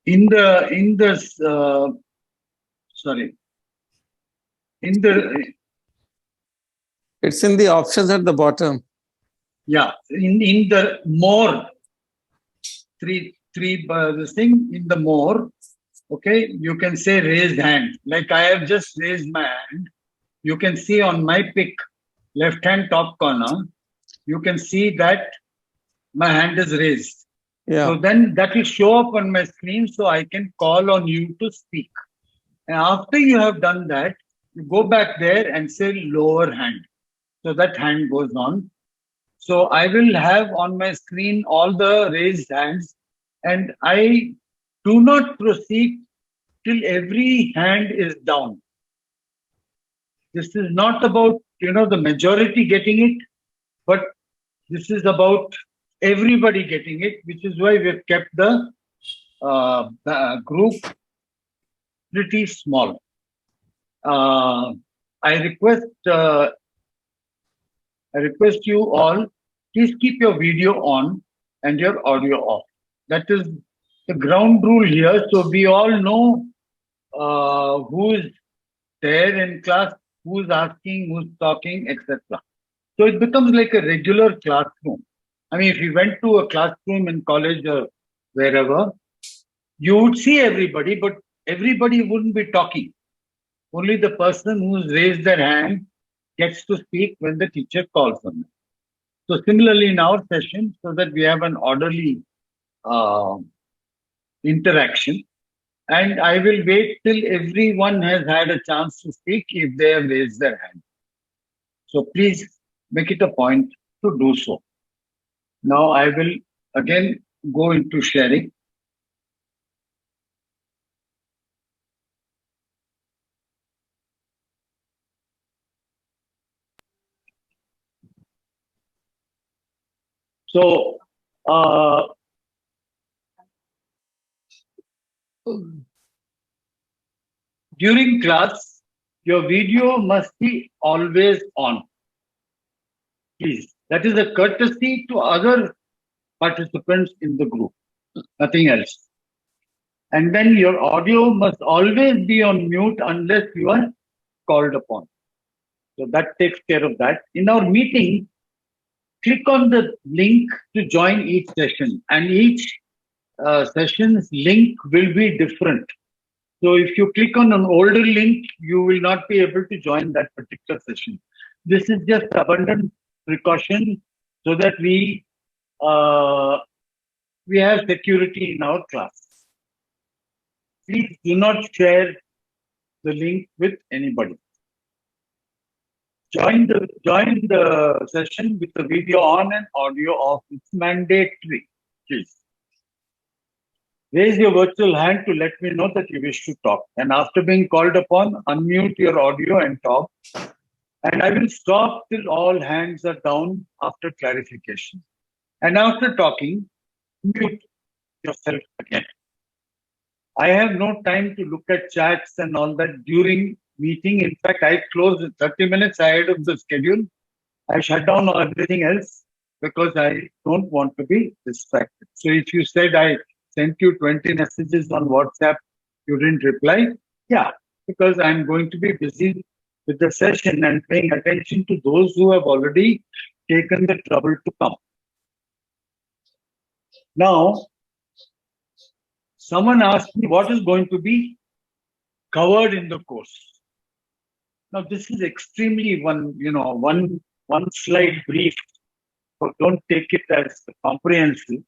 in the sorry in the It's in the options at the bottom. yeah in the more three this thing in the more. Okay, you can say raised hand. Like I have just raised my hand. You can see on my pick, left hand top corner, you can see that my hand is raised. So Yeah. then that will show up on my screen so I can call on you to speak. And after you have done that, you go back there and say lower hand. So that hand goes on. So I will have on my screen all the raised hands, and I do not proceed till every hand is down. This is not about the majority getting it, but this is about everybody getting it, which is why we've kept the group pretty small. Uh, I request uh, I request you all, please keep your video on and your audio off. That is the ground rule here. So we all know who is there in class, who's asking, who's talking, etc. So it becomes like a regular classroom. I mean, if you went to a classroom in college or wherever, you would see everybody, but everybody wouldn't be talking. Only the person who's raised their hand gets to speak when the teacher calls on them. So similarly in our session, so that we have an orderly uh, interaction, and I will wait till everyone has had a chance to speak if they have raised their hand. So please make it a point to do so. Now I will again go into sharing. So during class, your video must be always on. Please. That is a courtesy to other participants in the group, nothing else. And then your audio must always be on mute unless you are called upon. So that takes care of that. In our meeting, click on the link to join each session, and each session's link will be different. So if you click on an older link, you will not be able to join that particular session. This is just abundant precaution so that we have security in our class. Please do not share the link with anybody. Join the session with the video on and audio off. It's mandatory. Please raise your virtual hand to let me know that you wish to talk. And after being called upon, unmute your audio and talk. And I will stop till all hands are down after clarification. And after talking, mute yourself again. I have no time to look at chats and all that during meeting. In fact, I closed 30 minutes ahead of the schedule. I shut down everything else because I don't want to be distracted. So if you said I sent you 20 messages on WhatsApp, you didn't reply. Yeah, because I'm going to be busy with the session and paying attention to those who have already taken the trouble to come. Now, someone asked me what is going to be covered in the course. Now, this is extremely one slide brief. So don't take it as comprehensive.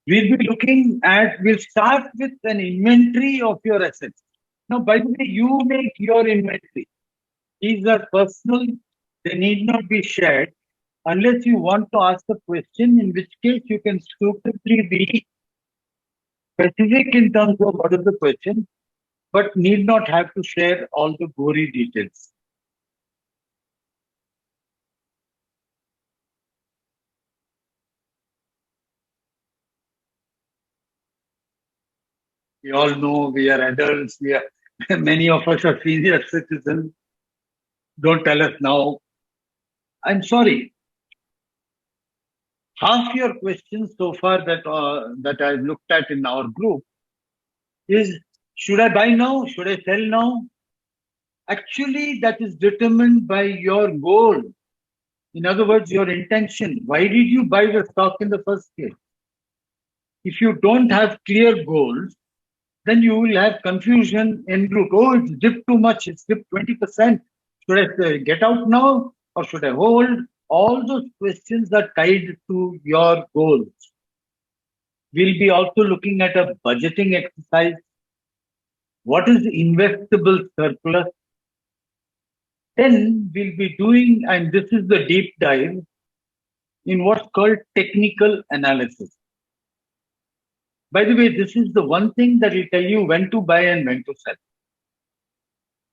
We'll start with an inventory of your assets. Now, by the way, you make your inventory. These are personal. They need not be shared unless you want to ask a question, in which case you can stupidly be specific in terms of what is the question, but need not have to share all the gory details. We all know we are adults. Many of us are senior citizens. Don't tell us now. I'm sorry. Half your questions so far that I've looked at in our group is, should I buy now? Should I sell now? Actually, that is determined by your goal. In other words, your intention. Why did you buy the stock in the first place? If you don't have clear goals, then you will have confusion en route. Oh, it's dipped too much. It's dipped 20%. Should I get out now or should I hold? All those questions are tied to your goals. We'll be also looking at a budgeting exercise. What is investable surplus? Then we'll be doing, and this is the deep dive, in what's called technical analysis. By the way, this is the one thing that will tell you when to buy and when to sell.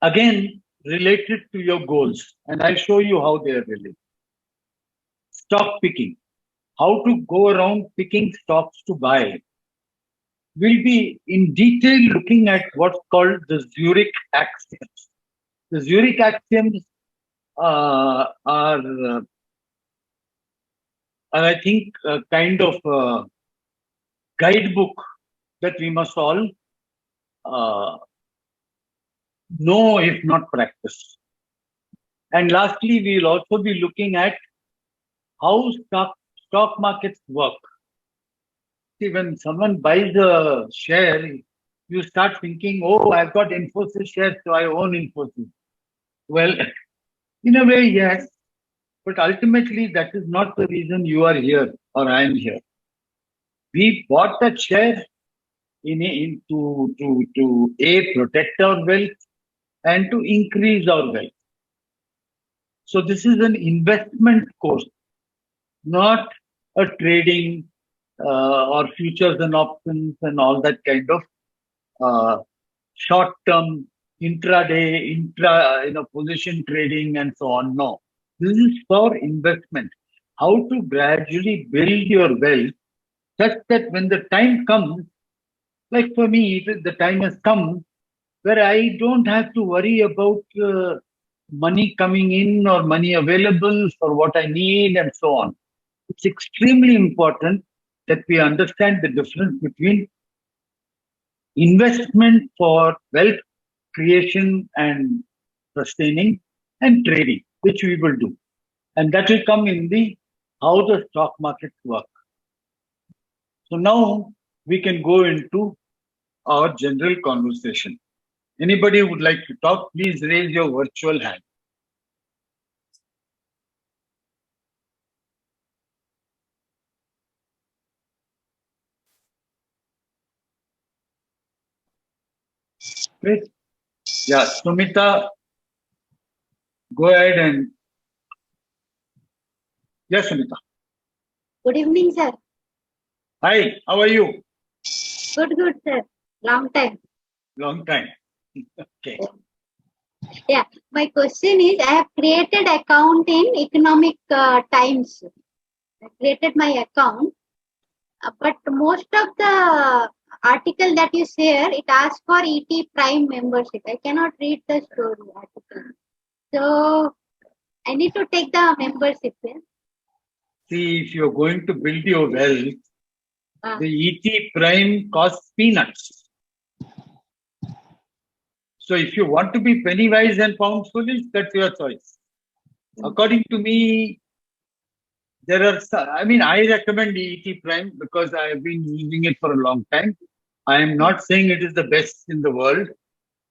Again, related to your goals, and I'll show you how they are related. Stock picking, how to go around picking stocks to buy. We'll be in detail looking at what's called the Zurich axioms. The Zurich axioms are I think, a kind of a guidebook that we must all know, if not practice. And lastly, we will also be looking at how stock markets work. See, when someone buys a share, you start thinking, oh, I've got Infosys shares, so I own Infosys. Well, in a way, yes, but ultimately that is not the reason you are here or I am here. We bought that share to protect our wealth and to increase our wealth. So this is an investment course, not a trading or futures and options and all that kind of short-term intraday, position trading and so on. No, this is for investment. How to gradually build your wealth such that when the time comes, like for me, the time has come where I don't have to worry about money coming in or money available for what I need and so on. It's extremely important that we understand the difference between investment for wealth creation and sustaining and trading, which we will do. And that will come in the how the stock markets work. So now we can go into our general conversation. Anybody who would like to talk, please raise your virtual hand. Please. Yeah, Sumita, go ahead and. Yes, Sumita. Good evening, sir. Hi, how are you? Good, sir. Long time. Long time. Okay. Yeah, my question is, I have created account in Economic Times. I created my account, but most of the article that you share, it asks for ET Prime membership. I cannot read the story article. So, I need to take the membership. Yeah? See, if you're going to build your wealth, the ET Prime costs peanuts. So if you want to be penny wise and pound foolish, that's your choice. According to me, there are, I recommend ET Prime because I have been using it for a long time. I am not saying it is the best in the world.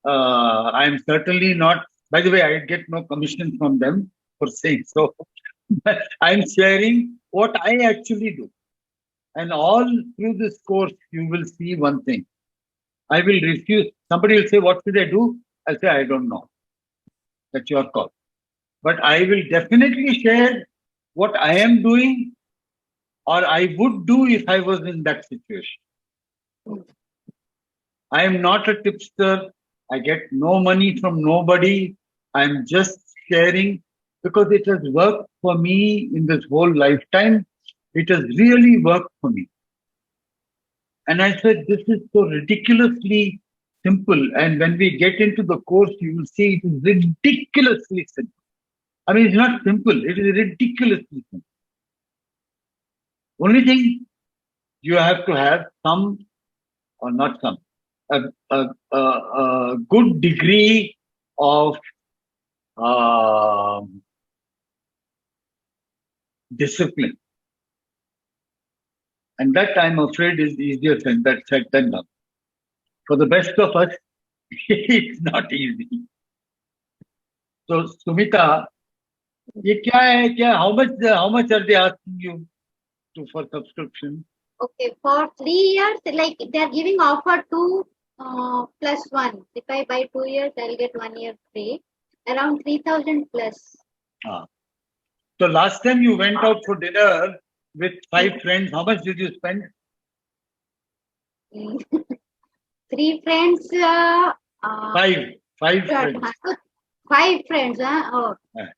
I am certainly not, by the way, I get no commission from them for saying so. I'm sharing what I actually do. And all through this course, you will see one thing. I will refuse. Somebody will say, what should I do? I'll say, I don't know. That's your call. But I will definitely share what I am doing or I would do if I was in that situation. I am not a tipster. I get no money from nobody. I'm just sharing because it has worked for me in this whole lifetime. It has really worked for me. And I said, this is so ridiculously simple. And when we get into the course, you will see it is ridiculously simple. I mean, it's not simple. It is ridiculously simple. Only thing, you have to have some or not some. a good degree of discipline. And that, I'm afraid, is easier said than done. For the best of us, it's not easy. So, Sumita, ये क्या है क्या? How much are they asking you for subscription? Okay, for 3 years, like they are giving offer 2+1. If I buy 2 years, I'll get 1 year free. Around 3,000 plus. So last time you went out for dinner with 5 friends, how much did you spend? 3 friends. Five friends. 5 friends. Oh. Yeah.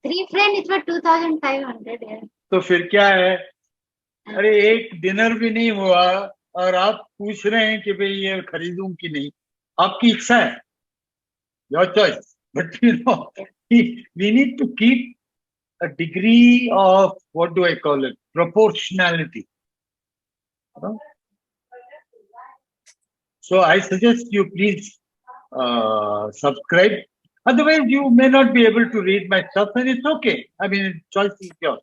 3 friends, it's for 2,500. Yeah. तो फिर क्या है? अरे एक dinner भी नहीं हुआ और आप पूछ रहे हैं कि भाई ये खरीदूं कि नहीं. आपकी इच्छा है, your choice. But we need to keep a degree of, what do I call it, proportionality. So I suggest you please subscribe. Otherwise, you may not be able to read my stuff, and it's okay. I mean, choice is yours.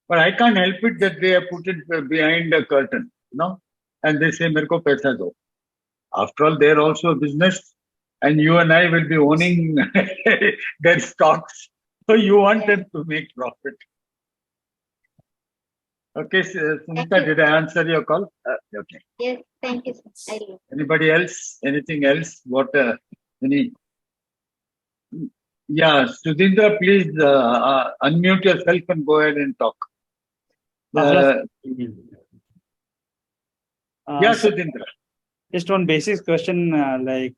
But I can't help it that they have put it behind a curtain, and they say, "Merko paisa do." After all, they're also a business, and you and I will be owning their stocks. So you want them to make profit. Okay, Sunita, did I answer your call? Okay. Yes, thank you, sir. Anybody else? Anything else? What? Any? Yeah, Sudhindra, please unmute yourself and go ahead and talk. Yeah, Sudhindra. Just one basic question, I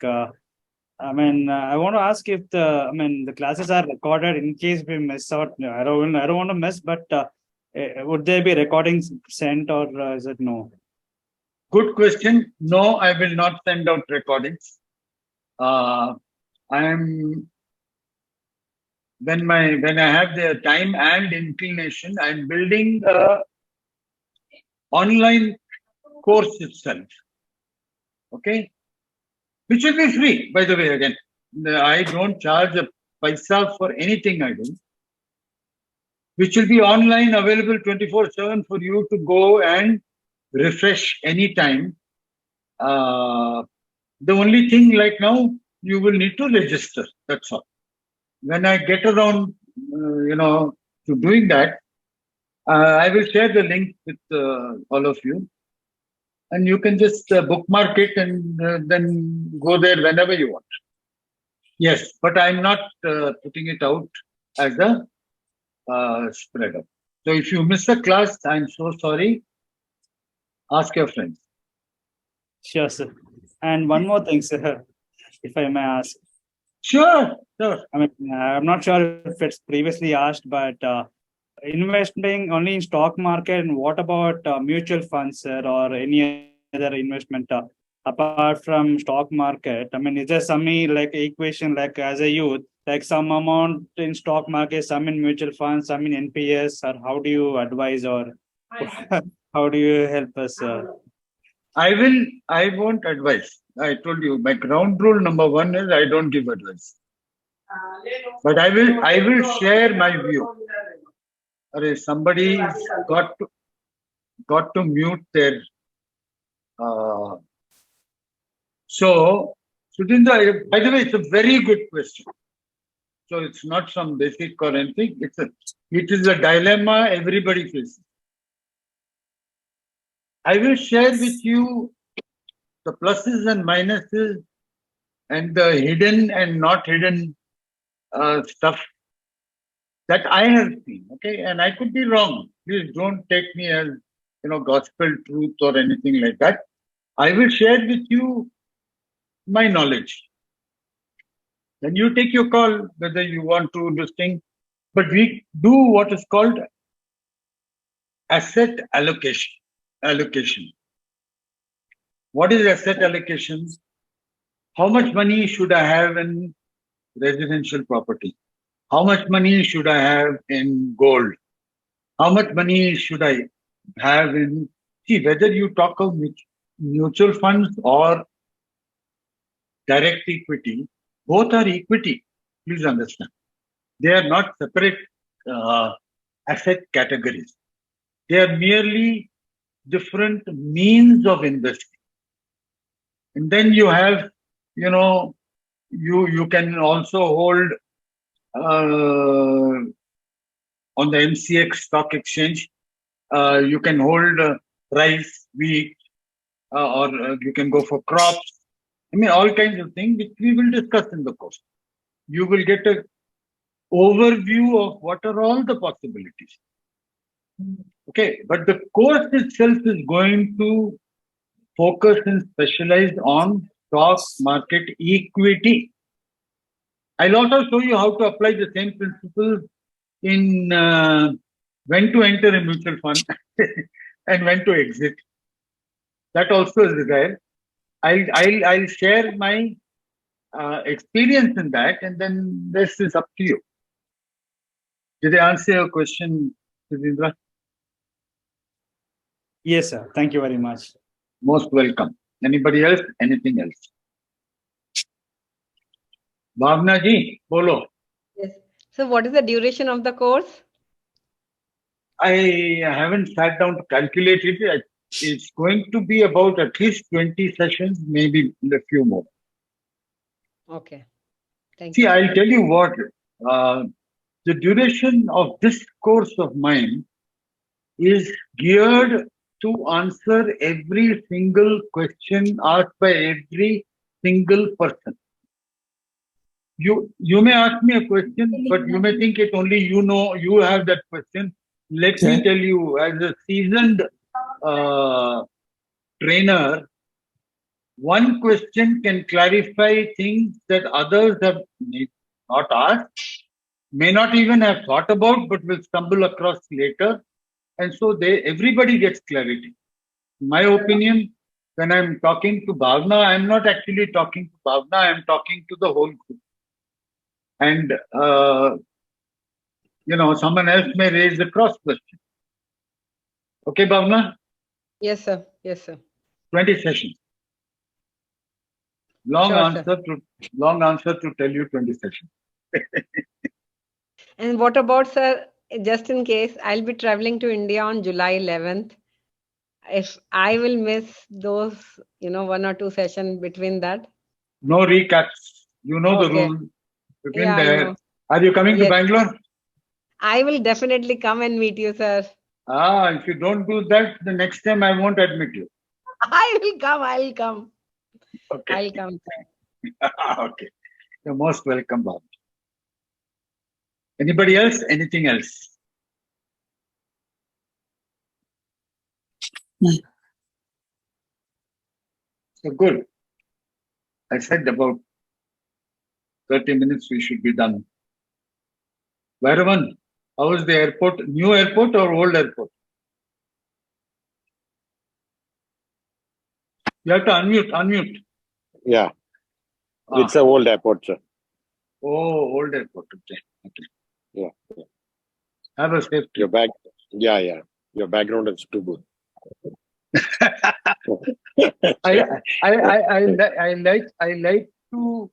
want to ask if the classes are recorded in case we miss out. I don't want to miss, but would there be recordings sent or is it no? Good question. No, I will not send out recordings. When I have the time and inclination, I'm building a online course itself. Okay, which will be free, by the way. Again, I don't charge a paisa for anything I do. Which will be online, available 24/7 for you to go and refresh anytime. The only thing right now, you will need to register. That's all. When I get around, to doing that, I will share the link with all of you. And you can just bookmark it and then go there whenever you want. Yes, but I'm not putting it out as a spreader. So if you miss a class, I'm so sorry. Ask your friends. Sure, sir. And one more thing, sir, if I may ask. Sure. I'm not sure if it's previously asked, but investing only in stock market, and what about mutual funds, sir, or any other investment apart from stock market? Is there some like equation, like as a youth, like some amount in stock market, some in mutual funds, some in NPS, or how do you advise, or how do you help us? I won't advise. I told you my ground rule number 1 is I don't give advice. But I will share my view. Somebody's got to mute their. So, Sudhindra, by the way, it's a very good question. So it's not some basic or anything. It is a dilemma everybody faces. I will share with you the pluses and minuses and the hidden and not hidden stuff that I have seen. Okay, and I could be wrong. Please don't take me as gospel truth or anything like that. I will share with you my knowledge. Then you take your call whether you want to this thing. But we do what is called asset allocation. What is asset allocation? How much money should I have in residential property? How much money should I have in gold? How much money should I have in, whether you talk of mutual funds or direct equity, both are equity. Please understand. They are not separate asset categories. They are merely different means of investing. And then you have, you can also hold on the MCX stock exchange. You can hold rice, wheat, or you can go for crops. I mean, all kinds of things which we will discuss in the course. You will get an overview of what are all the possibilities. Okay, but the course itself is going to focus and specialize on stock market equity. I'll also show you how to apply the same principles in when to enter a mutual fund and when to exit. That also is there. I'll share my experience in that, and then this is up to you. Did I answer your question, Sudhindra? Yes, sir. Thank you very much. Most welcome. Anybody else? Anything else? Bhavna ji, bolo. Yes. So what is the duration of the course? I haven't sat down to calculate it. It's going to be about at least 20 sessions, maybe a few more. Okay. Thank See, you. I'll tell you what, the duration of this course of mine is geared to answer every single question asked by every single person. You may ask me a question, but you may think it only you have that question. Let me tell you, as a seasoned trainer, one question can clarify things that others have not asked, may not even have thought about, but will stumble across later. And so everybody gets clarity. In my opinion, when I'm talking to Bhavna, I'm not actually talking to Bhavna, I'm talking to the whole group. And, someone else may raise a cross question. Okay, Bhavna? Yes, sir. Yes, sir. 20 sessions. Long answer to tell you 20 sessions. And what about, sir, just in case, I'll be traveling to India on July 11th. If I will miss those, 1 or 2 sessions between that. No recaps. You know the Okay. rule. You've been Yeah, I there. know. Are you coming to Yes. Bangalore? I will definitely come and meet you, sir. If you don't do that, the next time I won't admit you. I'll come. Okay. I'll come, sir. Okay. You're most welcome, Bob. Anybody else? Anything else? So good. I said about 30 minutes we should be done. Vairavan, how is the airport? New airport or old airport? You have to unmute. Yeah, it's an old airport, sir. Oh, old airport. Okay. Yeah. Have a safe trip. Your background is too good. I like to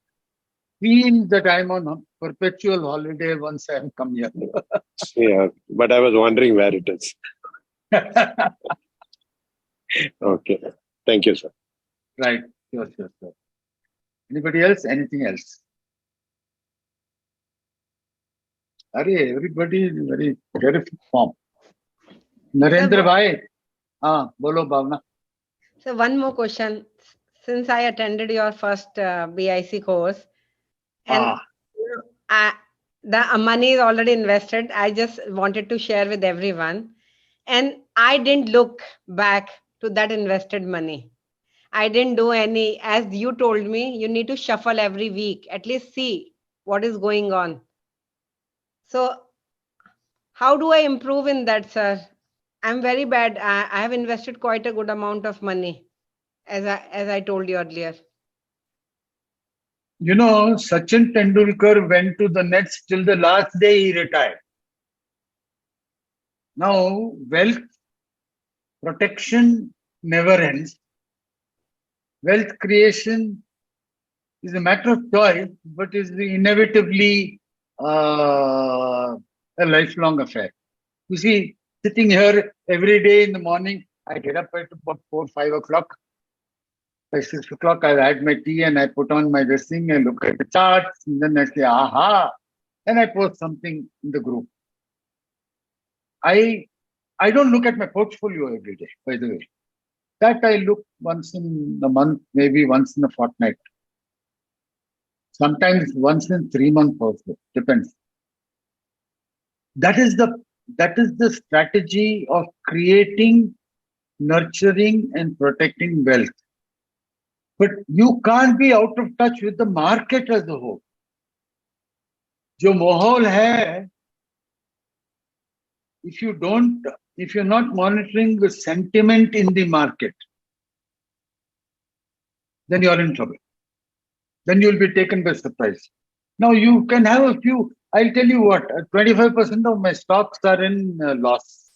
feel that I'm on a perpetual holiday once I come here. Yeah, but I was wondering where it is. Okay. Thank you, sir. Right. Sure. Anybody else? Anything else? Everybody is in very terrific form. Narendra Bhai. Bolo Bhavna. So one more question. Since I attended your first BIC course, and the money is already invested, I just wanted to share with everyone. And I didn't look back to that invested money. I didn't do any, as you told me, you need to shuffle every week, at least see what is going on. So how do I improve in that, sir? I'm very bad. I have invested quite a good amount of money, as I told you earlier. Sachin Tendulkar went to the Nets till the last day he retired. Now, wealth protection never ends. Wealth creation is a matter of choice, but is inevitably a lifelong affair. You see, sitting here every day in the morning, I get up at about 4, 5 o'clock. By 6 o'clock, I had my tea and I put on my dressing and look at the charts. And then I say, aha. And I post something in the group. I don't look at my portfolio every day, by the way. That I look once in a month, maybe once in a fortnight. Sometimes once in 3 months also, depends. That is the strategy of creating, nurturing, and protecting wealth. But you can't be out of touch with the market as a whole. जो माहौल है, if you're not monitoring the sentiment in the market, then you're in trouble. Then you'll be taken by surprise. Now you can have a few. I'll tell you what, 25% of my stocks are in loss.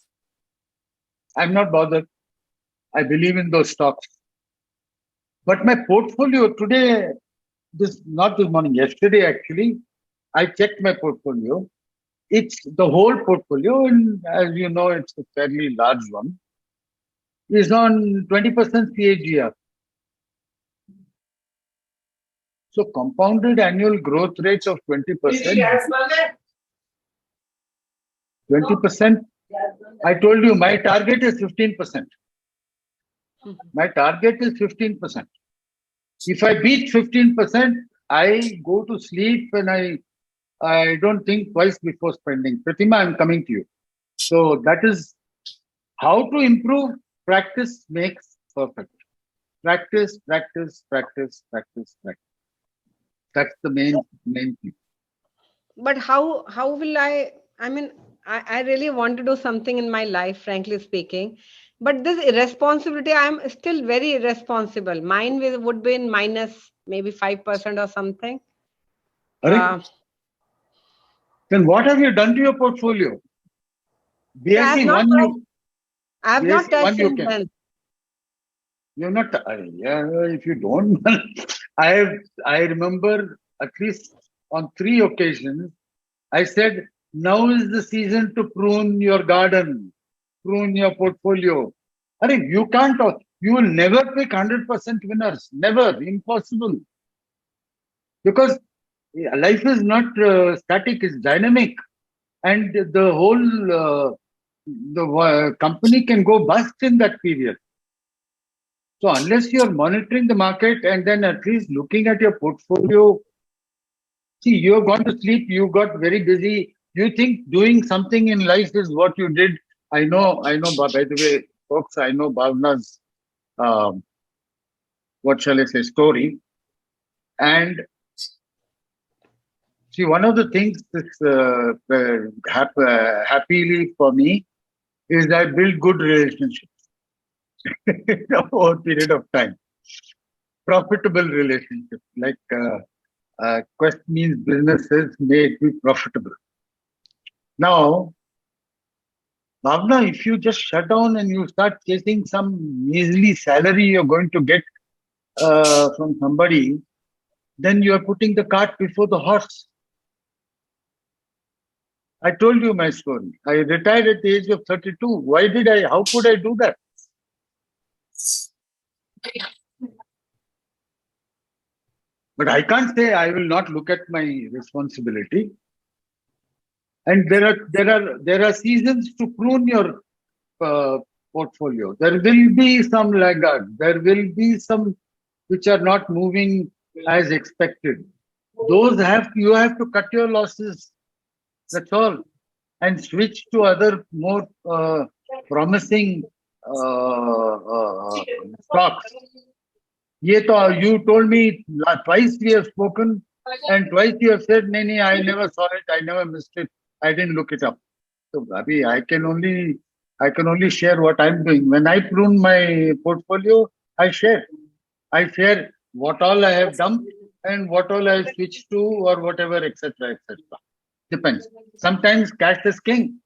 I'm not bothered. I believe in those stocks. But my portfolio today, not this morning, yesterday actually, I checked my portfolio. It's the whole portfolio, and as you know, it's a fairly large one, is on 20% CAGR. So compounded annual growth rate of 20%. 20%. I told you my target is 15%. My target is 15%. If I beat 15%, I go to sleep and I don't think twice before spending. Pratima, I'm coming to you. So that is how to improve. Practice makes perfect. Practice, practice, practice, practice, practice. That's the main thing. But how will I mean, I really want to do something in my life, frankly speaking. But this irresponsibility, I'm still very irresponsible. Mine would be in minus maybe 5% or something. Then what have you done to your portfolio? I have not touched you it can. then. You're not. If you don't, I remember at least on 3 occasions, I said, now is the season to prune your garden, prune your portfolio. I mean, you can't. You will never pick 100% winners. Never, impossible. Because life is not static; it's dynamic, and the whole the company can go bust in that period. So unless you're monitoring the market and then at least looking at your portfolio, see, you've gone to sleep, you got very busy. You think doing something in life is what you did. I know, by the way, folks, I know Bhavna's, what shall I say, story. And see, one of the things that's happily for me is I build good relationships over a period of time. Profitable relationships, like Quest means businesses may it be profitable. Now, Bhavna, if you just shut down and you start chasing some measly salary you're going to get from somebody, then you are putting the cart before the horse. I told you my story. I retired at the age of 32. How could I do that? But I can't say I will not look at my responsibility. And there are seasons to prune your portfolio. There will be some laggards. There will be some which are not moving as expected. You have to cut your losses. That's all, and switch to other more promising stocks. You told me twice we have spoken, and twice you have said, "Nani, I never saw it. I never missed it. I didn't look it up." So, Abhi, I can only share what I'm doing. When I prune my portfolio, I share. I share what all I have dumped and what all I switched to, or whatever, etc., etc. Depends. Sometimes cash is king.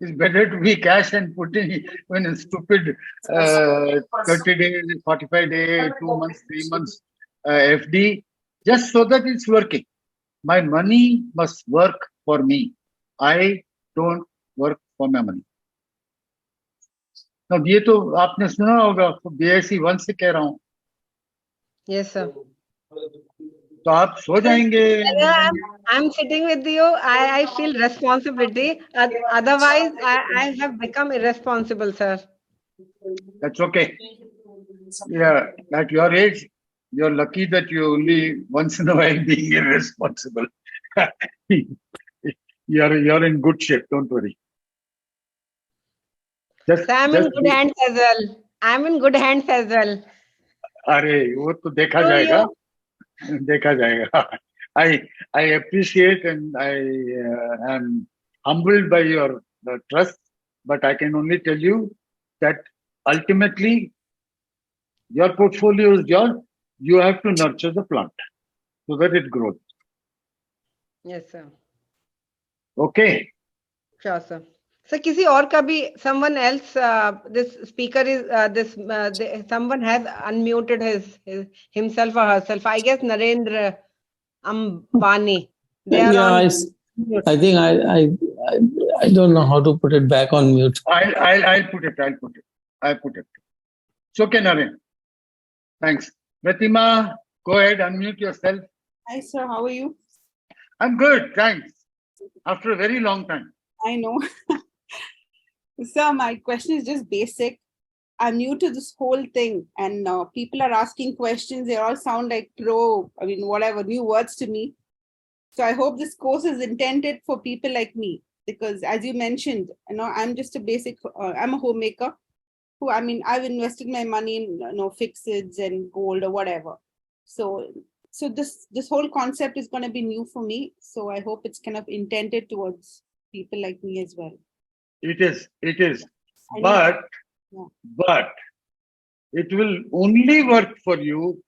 It's better to be cash and put in when a stupid 30 days, 45 days, 2 months, 3 months FD, just so that it's working. My money must work for me. I don't work for my money. Now, ये तो आपने सुना होगा, BIC 1 से कह रहा हूँ. Yes, sir. तो आप सो जाएंगे. I'm sitting with you. I feel responsibility. Otherwise, I have become irresponsible, sir. That's okay. Yeah, at your age, you're lucky that you only once in a while being irresponsible. You're in good shape. Don't worry. So I'm in good hands as well. I'm in good hands as well. अरे वो तो देखा So जाएगा. you, देखा जाएगा. I appreciate and I am humbled by your trust, but I can only tell you that ultimately your portfolio is yours. You have to nurture the plant so that it grows. yes, sir. Okay. Sure, sir. So, किसी और का भी someone else, this speaker is someone has unmuted himself or herself. I guess Narendra Ambani. They are Yeah, on. I think I don't know how to put it back on mute. I'll put it. I'll put it. It's okay, Naren. Thanks. Pratima, go ahead, unmute yourself. Hi, sir. How are you? I'm good, thanks. After a very long time. I know. Sir, my question is just basic. I'm new to this whole thing, and people are asking questions. They all sound like whatever, new words to me. So I hope this course is intended for people like me, because as you mentioned, I'm just a basic, I'm a homemaker who, I've invested my money in, fixeds and gold or whatever. So this whole concept is going to be new for me. So I hope it's kind of intended towards people like me as well. It is. I But know. it will only work for you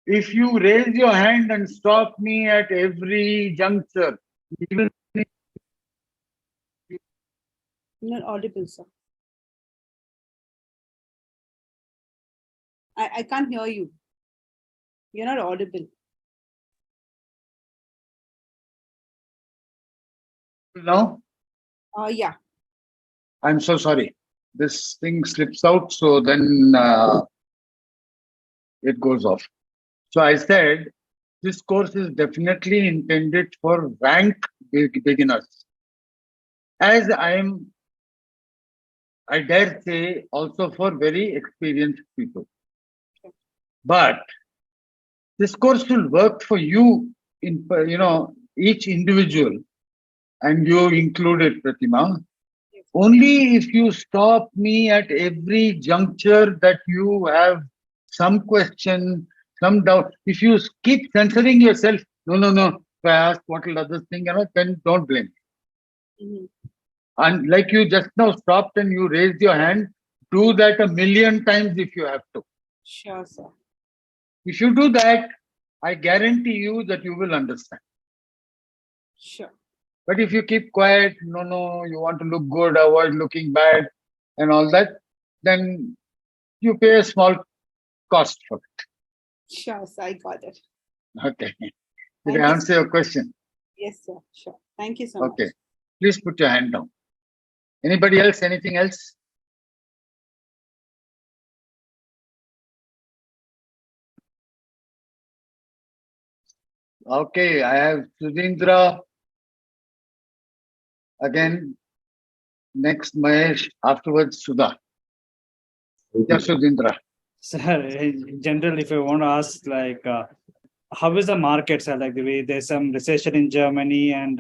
if you raise your hand and stop me at every juncture. Even You're not audible, sir. I can't hear you. You're not audible. now, Yeah. I'm so sorry. This thing slips out, so then it goes off. So I said, this course is definitely intended for rank beginners. As I dare say, also for very experienced people. But this course will work for you in, each individual, and you included, Pratima, only if you stop me at every juncture that you have some question, some doubt. If you keep censoring yourself, no, if I ask what will others think, then don't blame me. Mm-hmm. And like you just now stopped and you raised your hand, do that 1,000,000 times if you have to. Sure, sir. If you do that, I guarantee you that you will understand. Sure. But if you keep quiet, no, you want to look good, avoid looking bad and all that, then you pay a small cost for it. Sure, sir. I got it. Okay. Did Thank I you, answer your question? Yes, sir. Sure. Thank you so much. Okay. Please put your hand down. Anybody else? Anything else? Okay, I have Sudhindra. Again, next Mahesh, afterwards Sudha. Yes, Sudhindra. Sir, in general, if I want to ask, like, how is the market, sir? Like, the way there's some recession in Germany, and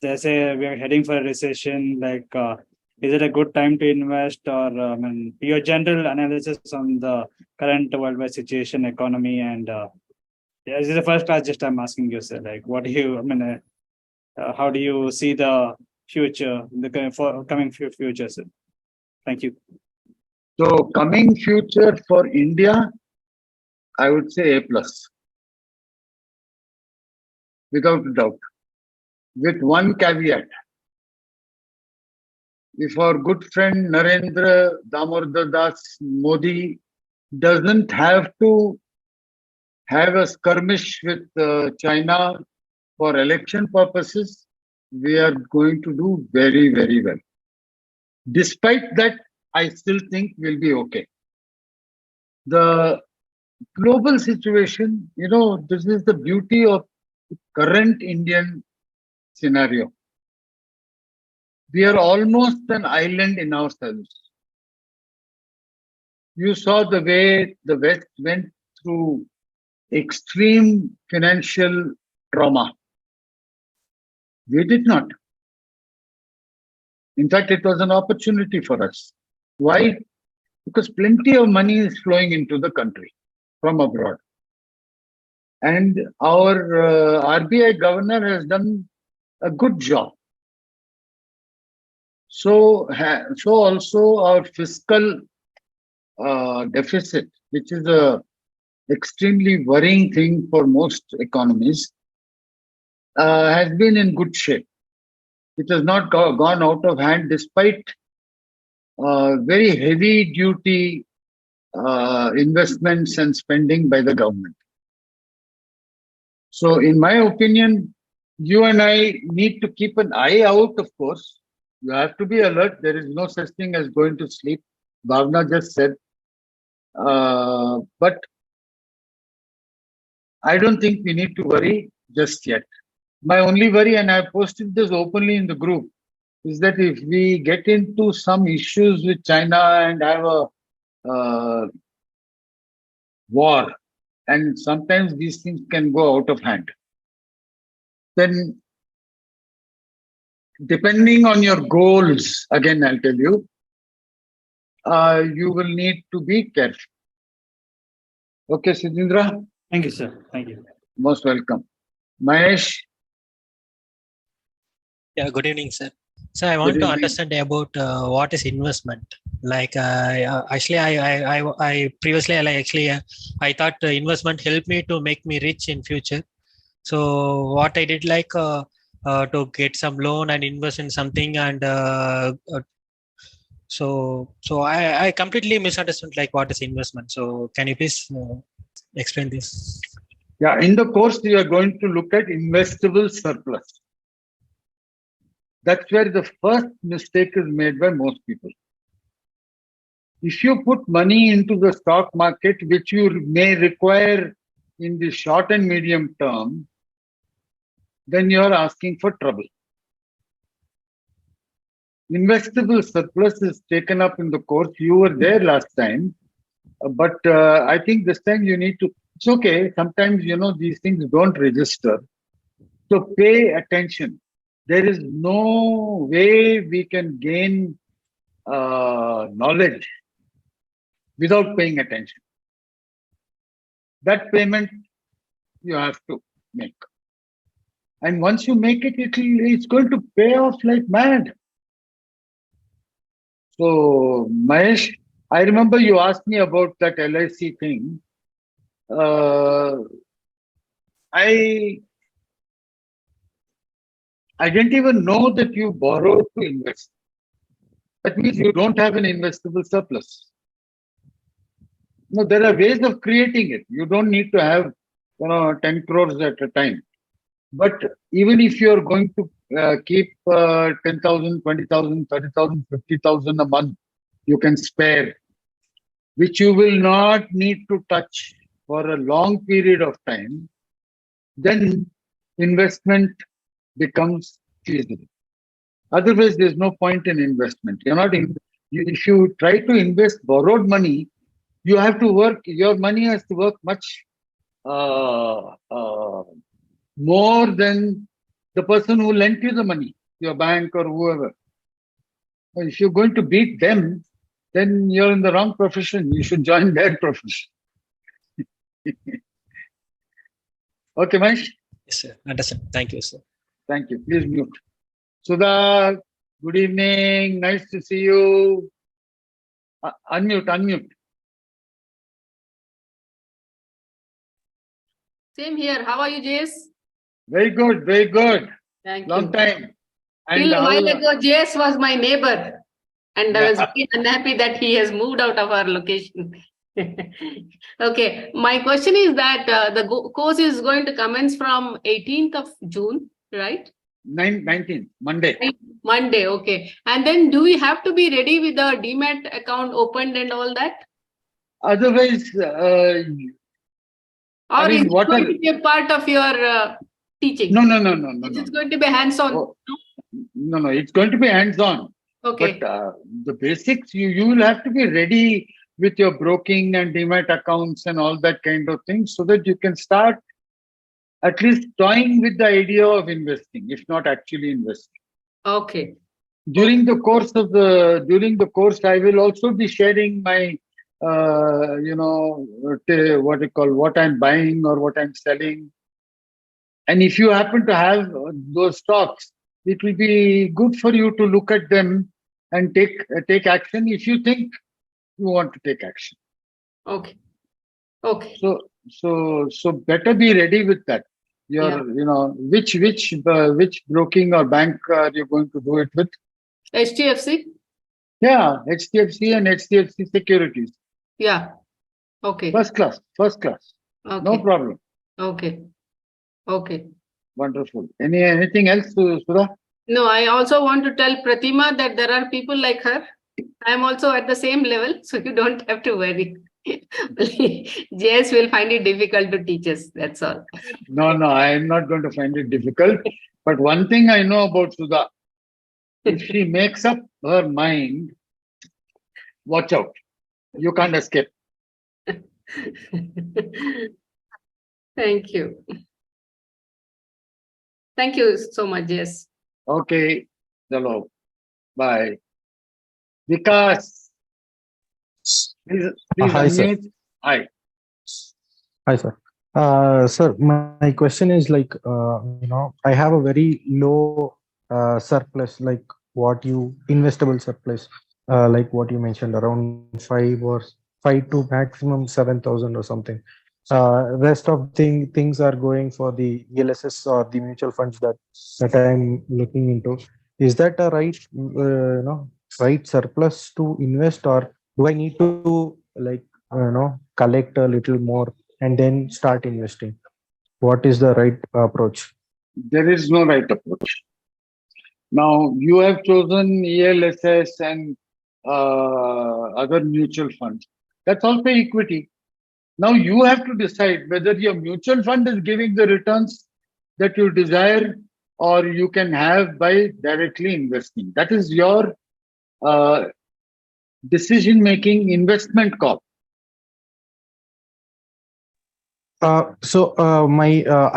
they say we are heading for a recession. Like, is it a good time to invest, or your general analysis on the current worldwide situation, economy, and yeah, this is the first class. Just I'm asking you, sir. Like, what do you? How do you see the future, coming future, sir? Thank you. So coming future for India, I would say A+, without a doubt, with one caveat. If our good friend Narendra Damodar Das Modi doesn't have to have a skirmish with China for election purposes, we are going to do very, very well. Despite that, I still think we'll be okay. The global situation, this is the beauty of the current Indian scenario. We are almost an island in ourselves. You saw the way the West went through extreme financial trauma. We did not. In fact, it was an opportunity for us. Why? Because plenty of money is flowing into the country from abroad. And our RBI governor has done a good job. So also our fiscal deficit, which is a extremely worrying thing for most economies, has been in good shape. It has not gone out of hand despite very heavy duty investments and spending by the government. So in my opinion, you and I need to keep an eye out, of course. You have to be alert. There is no such thing as going to sleep. Bhavna just said. But I don't think we need to worry just yet. My only worry, and I posted this openly in the group, is that if we get into some issues with China and have a war, and sometimes these things can go out of hand, then depending on your goals, again, I'll tell you, you will need to be careful. Okay, Sidindra? Thank you, sir. Thank you. Most welcome. Mahesh? Yeah, good evening, sir. So I want to understand about what is investment. Like actually, I previously I thought investment helped me to make me rich in future. So what I did to get some loan and invest in something, and so I completely misunderstood like what is investment. So can you please explain this? Yeah, in the course you are going to look at investable surplus. That's where the first mistake is made by most people. If you put money into the stock market, which you may require in the short and medium term, then you are asking for trouble. Investable surplus is taken up in the course. You were there last time, but I think this time you need to, it's okay. Sometimes, these things don't register. So pay attention. There is no way we can gain knowledge without paying attention. That payment you have to make. And once you make it, it's going to pay off like mad. So, Mahesh, I remember you asked me about that LIC thing. I didn't even know that you borrowed to invest. That means you don't have an investable surplus. No, there are ways of creating it. You don't need to have 10 crores at a time. But even if you're going to keep 10,000, 20,000, 30,000, 50,000 a month, you can spare, which you will not need to touch for a long period of time, then investment becomes feasible. Otherwise, there's no point in investment. If you try to invest borrowed money, you have to work, your money has to work much more than the person who lent you the money, your bank or whoever. If you're going to beat them, then you're in the wrong profession. You should join their profession. Okay, Mahesh? Yes, sir. Understand. Thank you, sir. Thank you. Please mute. Sudha, good evening. Nice to see you. Unmute. Same here. How are you, Jace? Very good. Thank Long you. time. Till a while ago, Jace was my neighbor. And I was very unhappy that he has moved out of our location. Okay, my question is that the course is going to commence from 18th of June, right? 19th, Monday. Monday, okay. And then do we have to be ready with the Demat account opened and all that? Otherwise, Or I is mean, it what going are... to be a part of your teaching? No. It is going to be hands-on. Oh, no. It's going to be hands-on. Okay. But the basics, you will have to be ready with your broking and demat accounts and all that kind of thing, so that you can start at least toying with the idea of investing, if not actually investing. Okay. During the course, I will also be sharing my, what I'm buying or what I'm selling. And if you happen to have those stocks, it will be good for you to look at them and take action if you think you want to take action. Okay. Okay. So better be ready with that. Which broking or bank are you going to do it with? HDFC? Yeah, HDFC and HDFC Securities. Yeah. Okay. First class. Okay. No problem. Okay. Wonderful. Anything else, Sudha? No, I also want to tell Pratima that there are people like her. I am also at the same level, so you don't have to worry. JS will find it difficult to teach us. That's all. No, I am not going to find it difficult. But one thing I know about Sudha, if she makes up her mind, watch out. You can't escape. Thank you. Thank you so much, JS. Okay. Hello. Bye. Vikas. Please Hi, sir. unmute. Hi. Hi, sir. Sir, my question is like, I have a very low surplus, like investable surplus, like what you mentioned, around 5 to maximum 7,000 or something. Rest of things are going for the ELSS or the mutual funds that I'm looking into. Is that a right surplus to invest, or do I need to collect a little more and then start investing? What is the right approach? There is no right approach. Now, you have chosen ELSS and other mutual funds. That's also equity. Now, you have to decide whether your mutual fund is giving the returns that you desire or you can have by directly investing. That is your decision-making investment call. I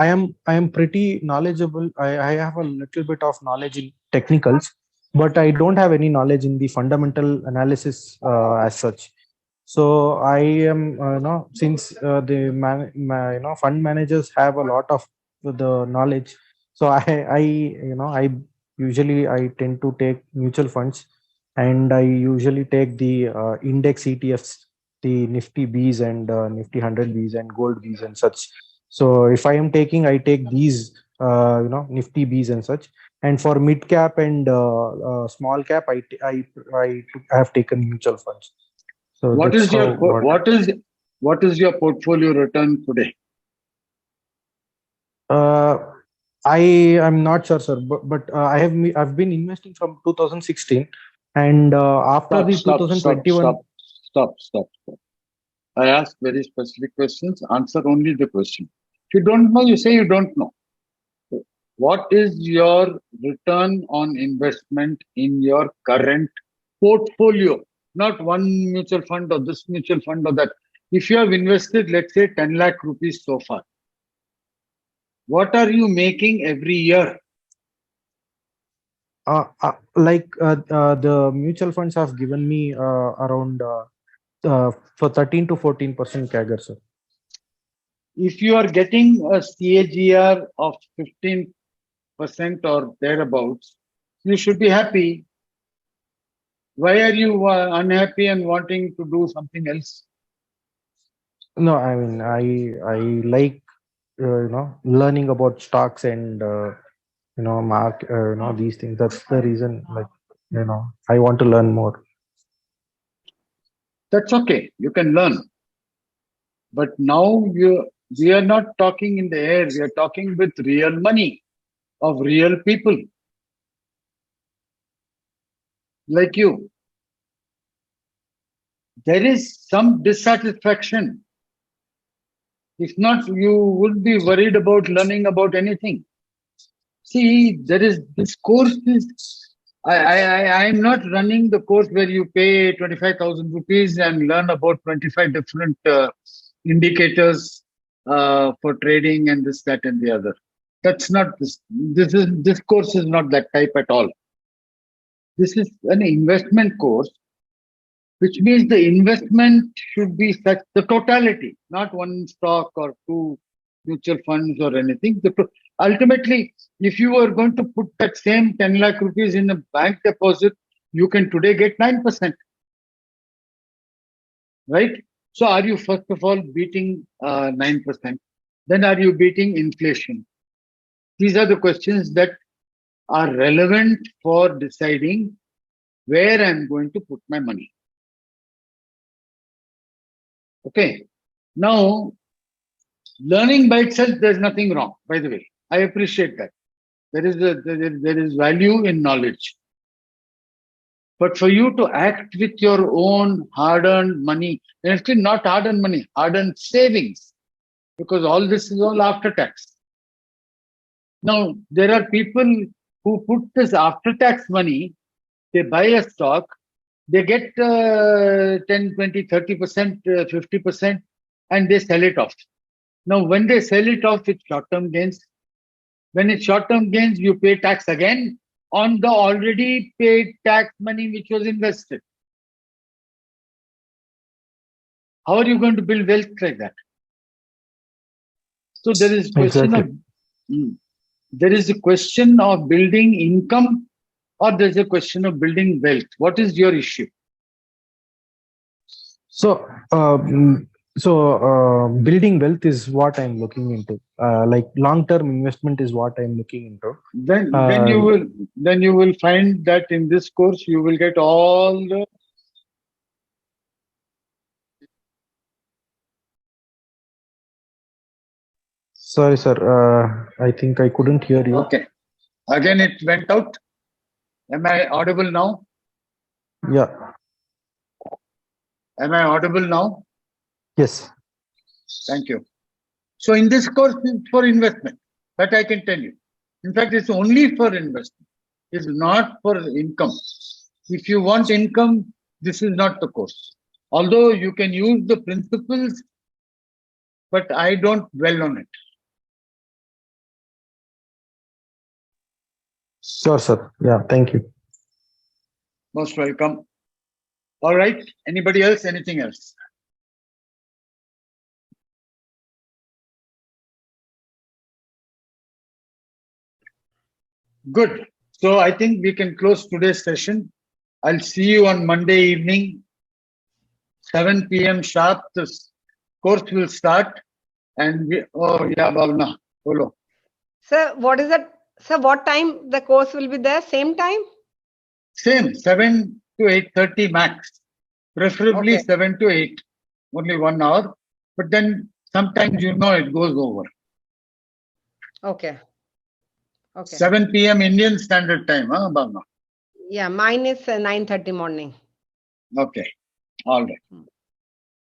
am pretty knowledgeable. I have a little bit of knowledge in technicals, but I don't have any knowledge in the fundamental analysis as such. So I am, since the fund managers have a lot of the knowledge. So I usually I tend to take mutual funds, and I usually take the index ETFs, the Nifty Bs and Nifty 100 Bs and Gold Bs and such. So if I am taking, I take these, Nifty Bs and such. And for mid cap and small cap, I have taken mutual funds. So What is your portfolio return today? I am not sure, sir, but I've been investing from 2016, and after the 2021. Stop. I ask very specific questions. Answer only the question. If you don't know, you say you don't know. What is your return on investment in your current portfolio? Not one mutual fund or this mutual fund or that. If you have invested, let's say 10 lakh rupees so far, what are you making every year? The mutual funds have given me around for 13 to 14% CAGR, sir. If you are getting a CAGR of 15% or thereabouts, you should be happy. Why are you unhappy and wanting to do something else? No, I mean, I like learning about stocks and these things. That's the reason, I want to learn more. That's okay. You can learn. But now we are not talking in the air. We are talking with real money of real people like you. There is some dissatisfaction. If not, you would be worried about learning about anything. See, there is this course is. I'm not running the course where you pay 25,000 rupees and learn about 25 different indicators for trading and this, that, and the other. That's not this. This course is not that type at all. This is an investment course, which means the investment should be such the totality, not one stock or two mutual funds or anything. Ultimately, if you are going to put that same 10 lakh rupees in a bank deposit, you can today get 9%. Right? So are you first of all beating 9%? Then are you beating inflation? These are the questions that are relevant for deciding where I'm going to put my money. Okay. Now, learning by itself, there's nothing wrong, by the way. I appreciate that. There is value in knowledge. But for you to act with your own hard-earned money, and actually not hard-earned money, hard-earned savings, because all this is all after tax. Now, there are people who put this after-tax money, they buy a stock, they get 10, 20, 30%, 50%, and they sell it off. Now, when they sell it off, it's short-term gains. When it's short-term gains, you pay tax again on the already paid tax money which was invested. How are you going to build wealth like that? So there is a question of building income, or there's a question of building wealth. What is your issue? So, building wealth is what I'm looking into. Like long-term investment is what I'm looking into. Then you will find that in this course you will get all the. Sorry, sir. I think I couldn't hear you. Okay. Again, it went out. Am I audible now? Yeah. Am I audible now? Yes. Thank you. So in this course, it's for investment. That I can tell you. In fact, it's only for investment. It's not for income. If you want income, this is not the course. Although you can use the principles, but I don't dwell on it. Sure, sir. Yeah, thank you. Most welcome. All right. Anybody else? Anything else? Good. So I think we can close today's session. I'll see you on Monday evening, 7 p.m. sharp. This course will start. And Bhavna, follow. Sir, what is that? Sir, what time the course will be there? Same time? Same, 7 to 8:30 max. Preferably 7 to 8. Only 1 hour. But then sometimes it goes over. Okay. 7 p.m. Indian Standard Time, Bhavna? Yeah, mine is 9:30 morning. Okay. All right.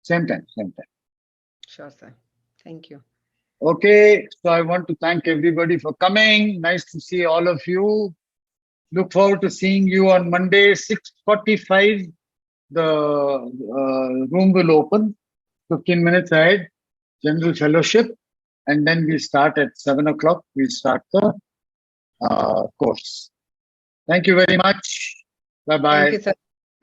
Same time. Sure, sir. Thank you. Okay. So I want to thank everybody for coming. Nice to see all of you. Look forward to seeing you on Monday, 6:45. The room will open 15 minutes ahead, general fellowship, and then we start at 7 o'clock. We start the course. Thank you very much. Bye-bye. Thank you, sir.